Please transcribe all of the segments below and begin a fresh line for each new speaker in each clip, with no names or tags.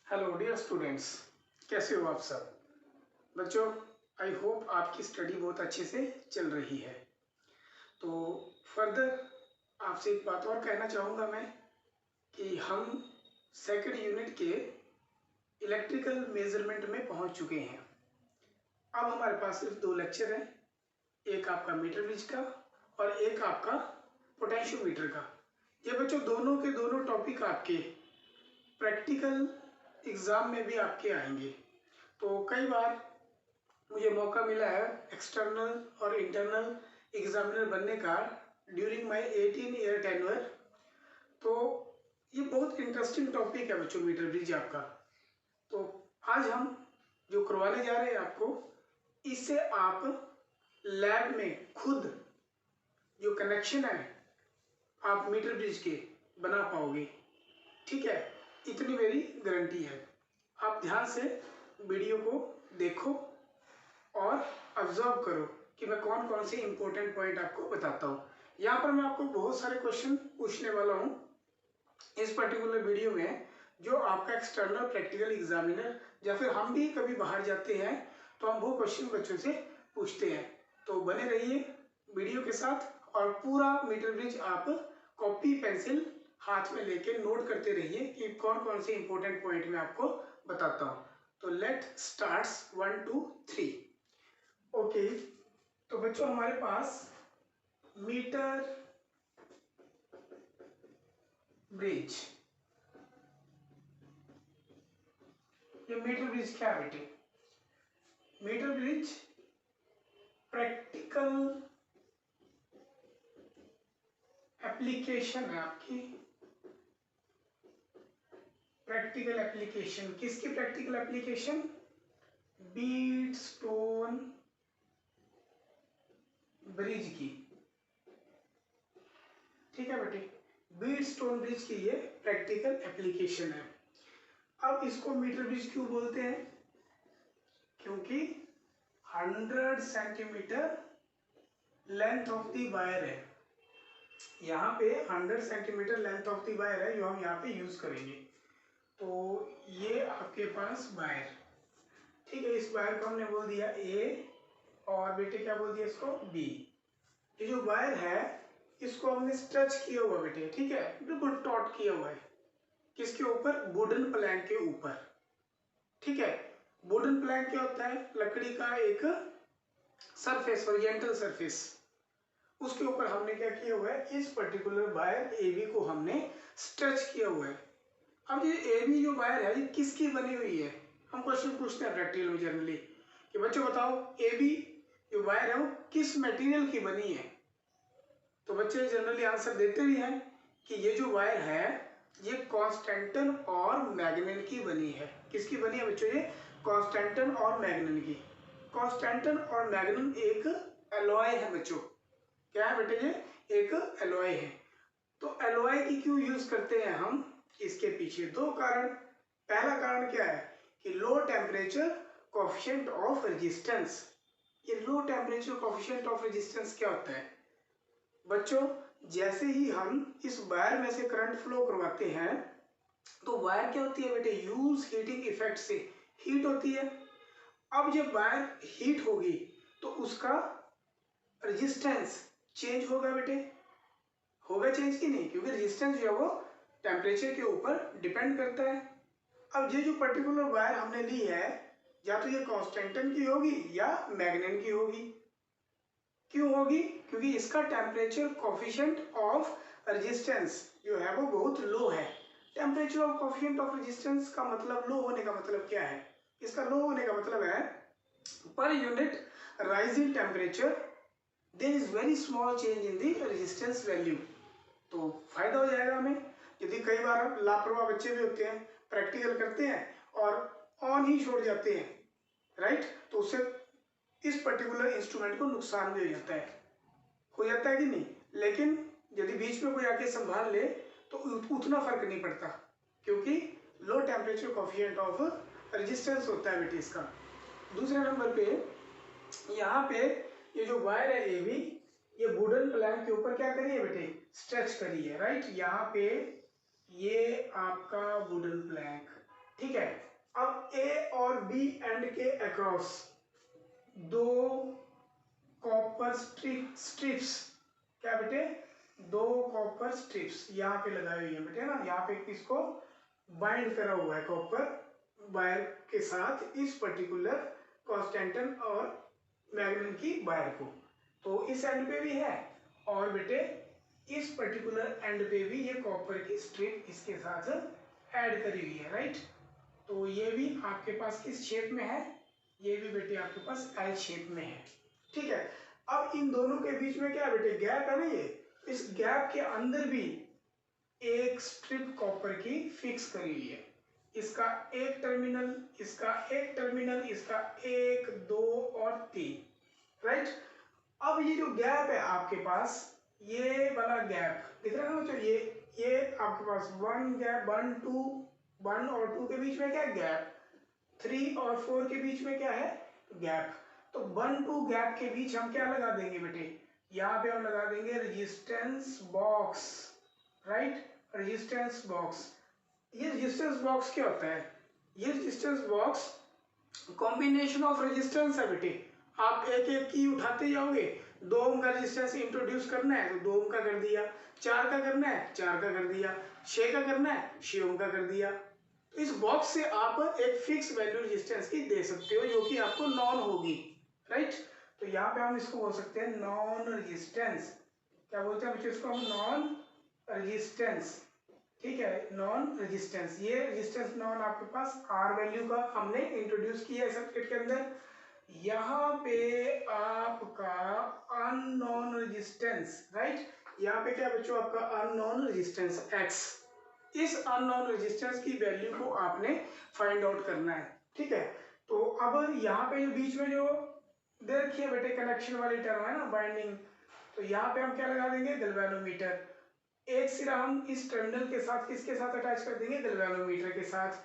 Hello dear students, कैसे हो आप सब बच्चों। आई होप आपकी स्टडी बहुत अच्छे से चल रही है। तो फर्दर आपसे एक बात और कहना चाहूँगा मैं कि हम सेकंड यूनिट के इलेक्ट्रिकल मेजरमेंट में पहुँच चुके हैं। अब हमारे पास सिर्फ 2 लेक्चर हैं, एक आपका मीटर ब्रिज का और एक आपका पोटेंशियोमीटर का। ये बच्चों दोनों के दोनों टॉपिक आपके प्रैक्टिकल एग्ज़ाम में भी आपके आएंगे। तो कई बार मुझे मौका मिला है एक्सटर्नल और इंटरनल एग्जामिनर बनने का ड्यूरिंग माय 18 ईयर टेन्योर। तो ये बहुत इंटरेस्टिंग टॉपिक है बच्चों, मीटर ब्रिज आपका। तो आज हम जो करवाने जा रहे हैं आपको, इससे आप लैब में खुद जो कनेक्शन है आप मीटर ब्रिज के बना पाओगे। ठीक है, इतनी मेरी गारंटी है। आप ध्यान से वीडियो को देखो और ऑब्जर्व करो कि मैं कौन कौन से इंपॉर्टेंट पॉइंट आपको बताता हूँ। यहाँ पर मैं आपको बहुत सारे क्वेश्चन पूछने वाला हूँ इस पर्टिकुलर वीडियो में, जो आपका एक्सटर्नल प्रैक्टिकल एग्जामिनर या फिर हम भी कभी बाहर जाते हैं तो हम वो क्वेश्चन बच्चों से पूछते हैं। तो बने रहिए वीडियो के साथ और पूरा मीटर ब्रिज आप कॉपी पेंसिल हाथ में लेके नोट करते रहिए कि कौन कौन से इंपॉर्टेंट पॉइंट मैं आपको बताता हूँ। तो लेट स्टार्ट्स 1 2 3। ओके, तो बच्चों हमारे पास मीटर ब्रिज, ये मीटर ब्रिज क्या है बेटे? मीटर ब्रिज प्रैक्टिकल एप्लीकेशन है आपकी। प्रैक्टिकल एप्लीकेशन किसकी? Practical application Beed stone bridge की। ठीक है बेटे, बीड स्टोन ब्रिज की ये प्रैक्टिकल एप्लीकेशन है। अब इसको मीटर ब्रिज क्यों बोलते हैं? क्योंकि 100 centimetre length of the wire है। यहाँ पे 100 centimetre length of the wire है जो हम यहाँ पे यूज करेंगे। तो ये आपके पास वायर, ठीक है, इस वायर को हमने बोल दिया ए और बेटे क्या बोल दिया इसको? बी। ये जो वायर है इसको हमने स्ट्रेच किया हुआ बेटे, ठीक है, बिल्कुल टॉट किया हुआ है। किसके ऊपर? वुडन प्लैंक के ऊपर। ठीक है, वुडन प्लैंक क्या होता है? लकड़ी का एक सरफेस, ओरिजेंटल सरफेस, उसके ऊपर हमने क्या किया हुआ है? इस पर्टिकुलर वायर एबी को हमने स्ट्रेच किया हुआ है। अब ये एबी जो वायर है ये किसकी बनी हुई है? हम क्वेश्चन पूछते हैं प्रैक्टिकल में जनरली कि बच्चों बताओ एबी जो वायर है वो किस मटेरियल की बनी है? तो बच्चे जनरली आंसर देते भी हैं कि ये जो वायर है ये कॉन्स्टेंटन और मैग्नेन की बनी है। किसकी बनी है बच्चों? ये कॉन्स्टेंटन और मैग्नेन की। कॉन्स्टेंटन और मैग्नेन एक एलॉय है बच्चों। क्या है बेटे? ये एक एलॉय है। तो एलॉय की क्यों यूज करते हैं हम? इसके पीछे 2 कारण। पहला कारण क्या है कि low temperature coefficient of resistance. ये low temperature coefficient of resistance क्या होता है बच्चों? जैसे ही हम इस वायर में से करंट फ्लो करवाते हैं तो वायर क्या होती है बेटे? यूज हीटिंग इफेक्ट से हीट होती है। अब जब वायर हीट होगी तो उसका रेजिस्टेंस चेंज होगा बेटे, होगा चेंज की नहीं? क्योंकि रेजिस्टेंस जो है वो टेम्परेचर के ऊपर डिपेंड करता है। अब ये जो पर्टिकुलर वायर हमने ली है या तो ये कॉन्स्टेंटन की होगी या मैग्नेन की होगी। क्यों होगी? क्योंकि इसका टेम्परेचर कोएफिशिएंट ऑफ रेजिस्टेंस जो है वो बहुत लो है। Temperature of coefficient of resistance का मतलब, लो होने का मतलब क्या है? इसका लो होने का मतलब है पर unit rise in temperature there is very small change in the resistance value. तो फायदा हो जाएगा हमें। यदि कई बार लापरवाह बच्चे भी होते हैं, प्रैक्टिकल करते हैं और ऑन ही छोड़ जाते हैं, राइट, तो उससे इस पर्टिकुलर इंस्ट्रूमेंट को नुकसान भी हो जाता है कि नहीं? लेकिन यदि बीच में कोई आके संभाल ले तो उतना फर्क नहीं पड़ता, क्योंकि लो टेम्परेचर कोएफिशिएंट ऑफ रेजिस्टेंस होता है बेटे इसका। दूसरे नंबर पे यहाँ पे ये जो वायर है ए बी, ये वुडन प्लैंक के ऊपर क्या करी है बेटे? स्ट्रेच करी है, राइट। यहाँ पे ये आपका वुडन प्लैंक, ठीक है। अब ए और बी एंड के अक्रॉस दो कॉपर स्ट्रिप्स, क्या बेटे, दो कॉपर स्ट्रिप्स यहाँ पे लगाई हुई है बेटे ना, यहाँ पे इसको बाइंड करा हुआ है कॉपर वायर के साथ इस पर्टिकुलर कॉन्स्टेंटन और मैग्नेट की वायर को। तो इस एंड पे भी है और बेटे इस पर्टिकुलर एंड पे भी ये कॉपर की स्ट्रिप इसके साथ ऐड करी हुई है, राइट। तो ये भी आपके पास किस शेप में है, ये भी बेटे आपके पास एल शेप में है, ठीक है। अब इन दोनों के बीच में क्या बेटे गैप है ना, ये इस गैप के अंदर भी एक स्ट्रिप कॉपर की फिक्स करी हुई है, इसका एक टर्मिनल, इसका एक टर्मिनल, इसका एक, दो और तीन, राइट। अब ये जो गैप है आपके पास, ये वाला गैप दिख रहा है ना बच्चों, ये आपके पास one gap, one two, one और टू के बीच में क्या है गैप, थ्री और फोर के बीच में क्या है गैप। तो वन टू गैप के बीच हम क्या लगा देंगे बेटे, यहाँ पे हम लगा देंगे resistance box, right, resistance box. ये रेजिस्टेंस बॉक्स क्या होता है, ये resistance box combination of resistance है बेटे। आप एक एक की उठाते जाओगे, 2 ओम का रेजिस्टेंस इंट्रोड्यूस करना है तो 2 ओम का कर दिया, 4 का करना है 4 का कर दिया, 6 का करना है 6 ओम का कर दिया। तो इस बॉक्स से आप एक फिक्स वैल्यू रेजिस्टेंस की दे सकते हो जो कि आपको नॉन होगी, राइट। तो यहाँ पे हम इसको बोल सकते हैं नॉन रेजिस्टेंस, क्या बोलते हैं बच्चों इसको हम, नॉन रेजिस्टेंस, ठीक है, नॉन रेजिस्टेंस। ये रेजिस्टेंस नॉन आपके पास आर वैल्यू का हमने इंट्रोड्यूस किया है सर्किट के अंदर। यहाँ पे आपका अननोन रेजिस्टेंस, राइट, यहाँ पे क्या बच्चों आपका अननोन रेजिस्टेंस एक्स, इस अननोन रेजिस्टेंस की वैल्यू को आपने फाइंड आउट करना है, ठीक है। तो अब यहाँ पे जो बीच में जो दे रखी है बेटे कनेक्शन वाली टर्म है ना बाइंडिंग, तो यहाँ पे हम क्या लगा देंगे गैल्वेनोमीटर। एक सिरा हम इस टर्मिनल के साथ किसके साथ अटैच कर देंगे, गैल्वेनोमीटर के साथ,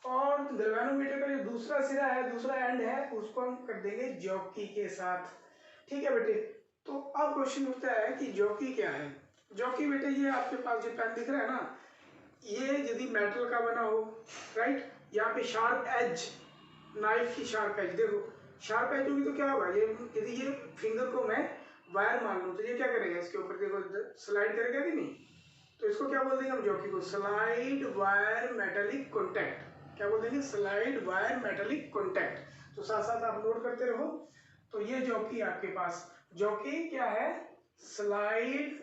और गैल्वेनोमीटर का जो दूसरा सिरा है, दूसरा एंड है, उसको हम कर देंगे जॉकी के साथ, ठीक है बेटे। तो अब क्वेश्चन उठता है कि जॉकी क्या है। जॉकी बेटे ये आपके पास जो पेन दिख रहा है ना, ये यदि मेटल का बना हो, राइट, यहाँ पे शार्प एज, नाइफ की शार्प एज, देखो शार्प एज होगी तो क्या होगा, ये यदि ये फिंगर को मैं वायर मान लूँ तो ये क्या करेगा, इसके ऊपर देखो स्लाइड करेगा कि नहीं, तो इसको क्या बोल देंगे हम जॉकी को, स्लाइड वायर मेटेलिक कॉन्टैक्ट, क्या बोल देंगे, स्लाइड वायर मेटेलिक कॉन्टैक्ट। तो साथ साथ आप नोट करते रहो। तो ये जॉकी आपके पास, जॉकी क्या है, slide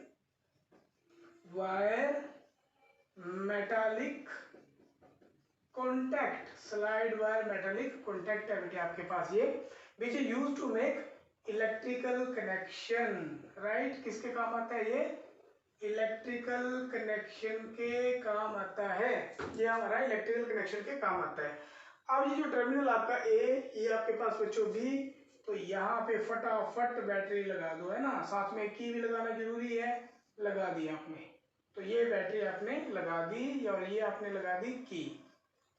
wire metallic contact, slide wire metallic contact है बेटे आपके पास ये, which is used to make electrical connection, right, किसके काम आता है ये, इलेक्ट्रिकल कनेक्शन के काम आता है, ये हमारा इलेक्ट्रिकल कनेक्शन के काम आता है। अब ये जो टर्मिनल आपका ए, ये आपके पास बच्चों बी, तो यहाँ पे फटाफट बैटरी लगा दो, है ना, साथ में की भी लगाना जरूरी है, लगा दी आपने, तो ये बैटरी आपने लगा दी और ये आपने लगा दी की,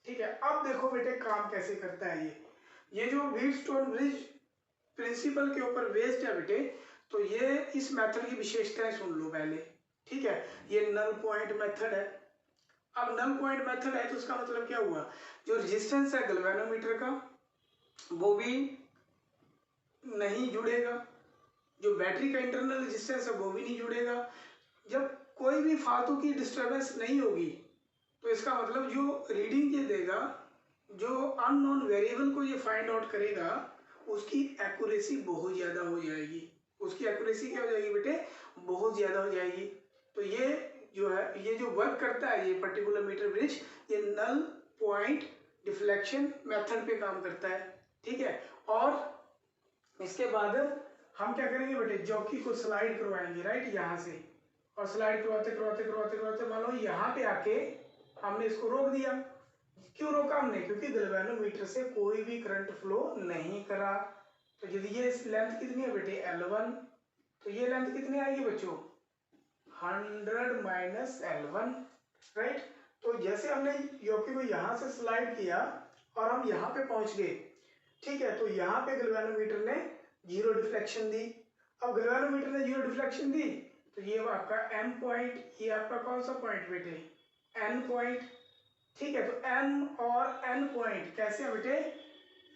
ठीक है। अब देखो बेटे काम कैसे करता है ये जो व्हीटस्टोन ब्रिज प्रिंसिपल के ऊपर बेस्ड है बेटे, तो ये इस मेथड की विशेषताएं सुन लो पहले, ठीक है। ये नल पॉइंट मेथड है। अब नल पॉइंट मेथड है तो उसका मतलब क्या हुआ, जो रेजिस्टेंस है गैल्वेनोमीटर का वो भी नहीं जुड़ेगा, जो बैटरी का इंटरनल रेजिस्टेंस है वो भी नहीं जुड़ेगा। जब कोई भी फालतू की डिस्टरबेंस नहीं होगी तो इसका मतलब जो रीडिंग ये देगा, जो अननोन वेरिएबल को ये फाइंड आउट करेगा, उसकी एक्यूरेसी बहुत ज़्यादा हो जाएगी, उसकी एक्यूरेसी क्या हो जाएगी बेटे, बहुत ज़्यादा हो जाएगी। तो ये जो है, ये जो वर्क करता है ये पर्टिकुलर मीटर ब्रिज, ये नल पॉइंट डिफ्लेक्शन मेथड पे काम करता है, ठीक है। और इसके बाद हम क्या करेंगे बेटे, जॉकी को स्लाइड करवाएंगे, राइट, यहाँ से, और स्लाइड करवाते करवाते करवाते करवाते मान लो यहाँ पे आके हमने इसको रोक दिया। क्यों रोका हमने, क्योंकि गैल्वेनोमीटर से कोई भी करंट फ्लो नहीं करा। तो यदि ये लेंथ कितनी है बेटे L1, तो ये लेंथ कितनी आएगी बच्चों, 100 माइनस L1, राइट। तो जैसे हमने जॉकी को यहाँ से स्लाइड किया और हम यहाँ पे पहुंच गए, ठीक है, तो यहाँ पे गैल्वेनोमीटर ने जीरो डिफ्लेक्शन दी। अब गैल्वेनोमीटर ने जीरो डिफ्लेक्शन दी तो ये आपका M पॉइंट, ये आपका कौन सा पॉइंट बेटे, N पॉइंट, ठीक है, तो m और n पॉइंट कैसे है बेटे,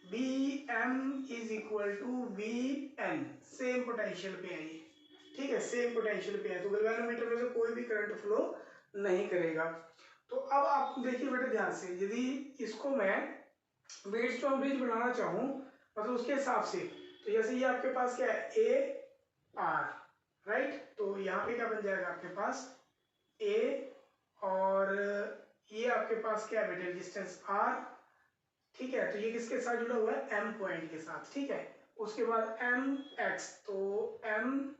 B M is equal to B N, same potential पे है ये, ठीक है, सेम पोटेंशियल पे है, तो गैल्वेनोमीटर में से कोई भी करंट फ्लो नहीं करेगा। तो अब आप देखिए बेटे ध्यान से, यदि इसको मैं व्हीटस्टोन ब्रिज बनाना चाहूँ मतलब उसके हिसाब से, तो जैसे ये आपके पास क्या है ए आर, राइट, तो यहाँ पे क्या बन जाएगा आपके पास ए, और ये आपके पास क्या है बेटे रेजिस्टेंस आर, ठीक है, तो ये किसके साथ जुड़ा हुआ है, एम पॉइंट के साथ, ठीक है, उसके बाद एम एक्स, तो एम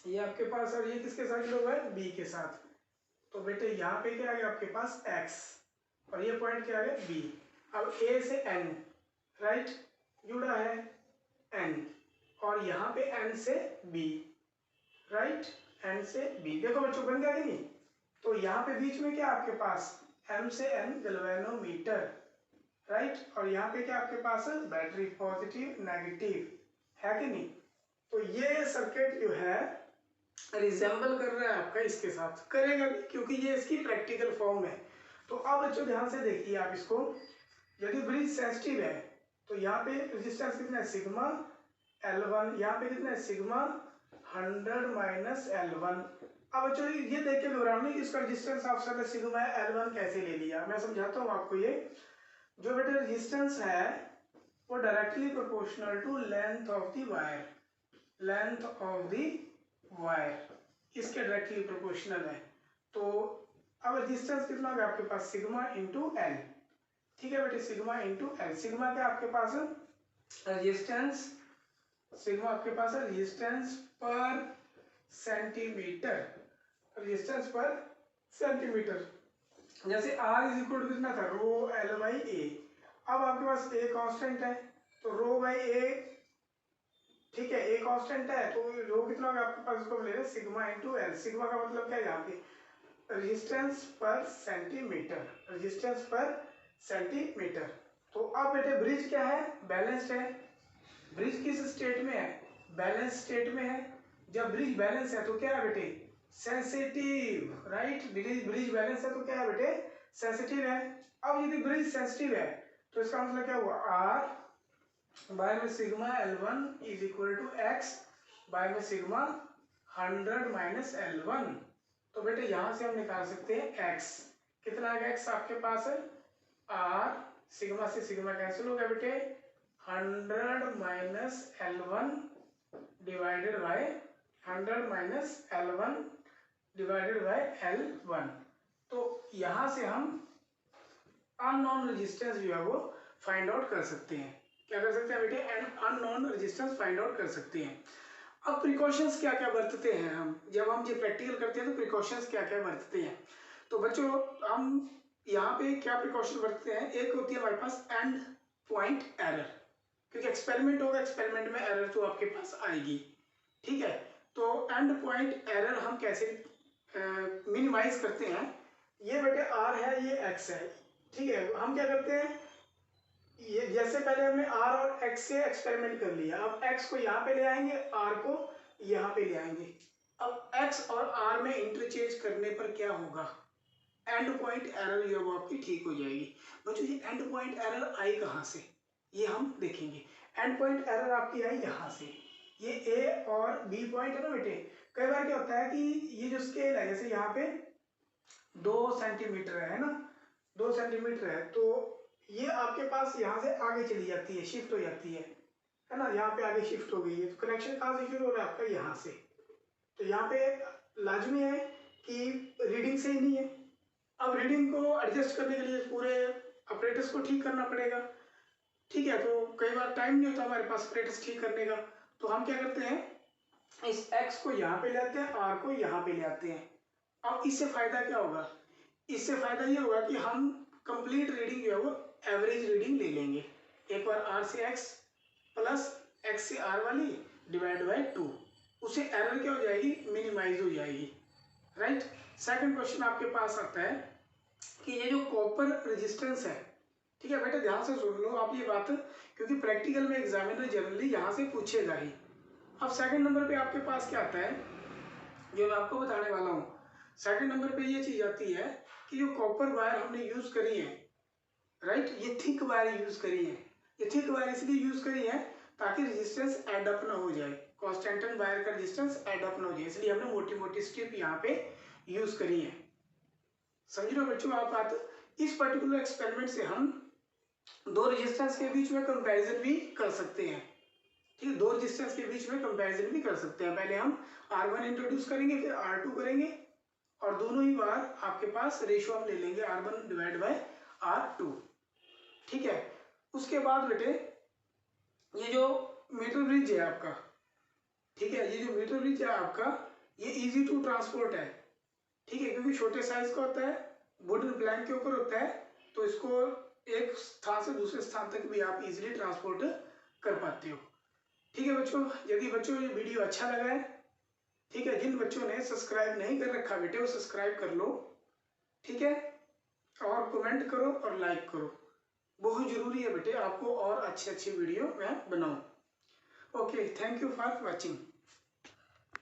ये आपके पास, और ये किसके साथ जुड़ा हुआ है, बी के साथ, तो बेटे यहाँ पे क्या आ गया आपके पास एक्स, और ये पॉइंट क्या आ गया बी। अब ए से एन, राइट, जुड़ा है एन, और यहाँ पे एन से बी, राइट, एन से बी, देखो बच्चों बन गया कि नहीं। तो यहाँ पे बीच में क्या आपके पास एम से एन गैल्वेनोमीटर, राइट, और यहाँ पे क्या आपके पास है बैटरी, पॉजिटिव नेगेटिव, है कि नहीं। तो ये सर्किट जो है रिजेंबल कर रहा है आपका इसके साथ, करेगा भी क्योंकि ये इसकी प्रैक्टिकल फॉर्म है। तो अब बच्चों ध्यान से देखिए आप इसको, यदि ब्रिज सेंसिटिव है तो यहाँ पे रेजिस्टेंस कितना है सिग्मा L1, यहाँ पे कितना है सिग्मा 100 माइनस L1। अब बच्चों ये देख के घबराना नहीं कि इसका रेजिस्टेंस ऑप्शन है सिग्मा L1 कैसे ले लिया, मैं समझाता हूँ आपको। ये जो बेटा रेजिस्टेंस है वो directly proportional to length of the wire, length of the wire इसके डायरेक्टली प्रोपोर्शनल है। तो अब रेजिस्टेंस कितना होगा आपके पास सिग्मा इंटू एल, ठीक है बेटे, सिग्मा इंटू एल। सिग्मा क्या आपके पास है रेजिस्टेंस, सिग्मा आपके पास है रेजिस्टेंस पर सेंटीमीटर, रेजिस्टेंस पर सेंटीमीटर। जैसे आर इज इक्वल टू कितना था रो एल बाई ए, अब आपके पास ए कांस्टेंट है तो रो बाई ए, ठीक है, ए कांस्टेंट है तो रो कितना होगा आपके पास, उसको ले रहे सिग्मा इंटू एल। सिग्मा का मतलब क्या है यहाँ पे रेजिस्टेंस पर सेंटीमीटर, रेजिस्टेंस पर सेंटीमीटर। तो अब बेटे ब्रिज क्या है बैलेंस्ड है, ब्रिज किस स्टेट में है, बैलेंस स्टेट में है। जब ब्रिज बैलेंस है तो क्या है बेटे सेंसिटिव, राइट, ब्रिज बैलेंस है तो क्या है बेटे सेंसिटिव है। अब यदि ब्रिज सेंसिटिव है तो इसका मतलब क्या हुआ आर बाय में sigma L1 is equal to X by में सिग्मा 100 माइनस L1। तो बेटे यहां से हम निकाल सकते हैं x, कितना आएगा x आपके पास है r, सिग्मा से सिग्मा कैंसिल हो गया बेटे 100 minus L1 divided by 100 minus L1 divided by L1। तो यहां से हम अननोन रेजिस्टेंस जो है वो फाइंड आउट कर सकते हैं। क्या कर सकते हैं बेटे अननोन रेजिस्टेंस फाइंड आउट कर सकते हैं। अब प्रिकॉशंस क्या क्या बरतते हैं हम जब हम ये प्रैक्टिकल करते हैं, तो प्रिकॉशंस क्या क्या बरतते हैं। तो बच्चों हम यहाँ पे क्या प्रिकॉशन बरतते हैं, एक होती है हमारे पास एंड पॉइंट एरर, क्योंकि एक्सपेरिमेंट होगा, एक्सपेरिमेंट में एरर तो आपके पास आएगी, ठीक है। तो एंड पॉइंट एरर हम कैसे मिनिमाइज करते हैं, ये बेटे आर है ये एक्स है, ठीक है। हम क्या करते हैं, ये जैसे पहले हमने आर और एक्स से एक्सपेरिमेंट कर लिया, अब एक्स को यहाँ पे ले आएंगे, आर को यहाँ पे ले आएंगे। अब एक्स और आर में इंटरचेंज करने पर क्या होगा, एंड पॉइंट एरर जो वो आपकी ठीक हो जाएगी। बच्चों ये एंड पॉइंट एरर आई कहाँ से, ये हम देखेंगे। एंड पॉइंट एरर आपकी आई यहाँ से, ये ए और बी पॉइंट है ना बेटे। कई बार क्या होता है कि ये जो स्केल है जैसे यहाँ पे 2 सेंटीमीटर है ना, 2 सेंटीमीटर है, तो ये आपके पास यहाँ से आगे चली जाती है, शिफ्ट हो जाती है ना, यहाँ पे आगे शिफ्ट हो गई है। तो कनेक्शन कहाँ से शुरू हो रहा है आपका यहाँ से, तो यहाँ पे लाजमी है कि रीडिंग सही नहीं है। अब रीडिंग को एडजस्ट करने के लिए पूरे ऑपरेटर्स को ठीक करना पड़ेगा, ठीक है। तो कई बार टाइम नहीं होता हमारे पास ऑपरेटर्स ठीक करने का, तो हम क्या करते हैं इस x को यहाँ पे ले आते हैं, r को यहाँ पे ले आते हैं। अब इससे फायदा क्या होगा, इससे फायदा ये होगा कि हम कंप्लीट रीडिंग जो है वो एवरेज रीडिंग ले लेंगे। एक बार r से x प्लस x से r वाली डिवाइड बाय 2, उससे एरर क्या हो जाएगी मिनिमाइज हो जाएगी, राइट। सेकंड क्वेश्चन आपके पास आता है कि ये जो कॉपर रेजिस्टेंस है, ठीक है बेटा ध्यान से सुन लो आप ये बात, क्योंकि प्रैक्टिकल में एग्जामिनर जनरली यहाँ से पूछेगा ही। अब सेकंड नंबर पे आपके पास क्या आता है जो मैं आपको बताने वाला हूँ, सेकंड नंबर पे ये चीज आती है कि जो कॉपर वायर हमने यूज करी है, राइट, ये थिक वायर यूज करी है। ये थिक वायर इसलिए यूज करी है ताकि रेजिस्टेंस एड अप ना हो जाए, कांस्टेंटन वायर का रेजिस्टेंस एड अप ना हो जाए, इसलिए हमने मोटी मोटी स्ट्रिप यहाँ पे यूज करी है। समझ रहे हो बच्चों आप बात? इस पर्टिकुलर एक्सपेरिमेंट से हम दो रेजिस्टेंस के बीच में कंपैरिजन भी कर सकते हैं। ठीक है, दो रेजिस्टेंस के बीच में कंपैरिजन भी कर सकते हैं। पहले हम R1 इंट्रोड्यूस करेंगे, फिर R2 करेंगे, और दोनों ही बार आपके पास रेशियो हम ले लेंगे R1 डिवाइड बाय R2। ठीक है, उसके बाद बेटे ये जो मीटर ब्रिज है आपका, ठीक है, ये जो मीटर ब्रिज है आपका, ये इजी टू ट्रांसपोर्ट है। ठीक है, क्योंकि छोटे साइज का होता है, वुडन प्लैंक के ऊपर होता है, तो इसको एक स्थान से दूसरे स्थान तक भी आप इजीली ट्रांसपोर्ट कर पाते हो। ठीक है बच्चों, यदि बच्चों ये वीडियो अच्छा लगा है, ठीक है, जिन बच्चों ने सब्सक्राइब नहीं कर रखा बेटे वो सब्सक्राइब कर लो। ठीक है, और कमेंट करो और लाइक करो, बहुत जरूरी है बेटे, आपको और अच्छे अच्छे वीडियो मैं बनाऊं। Okay, thank you for watching.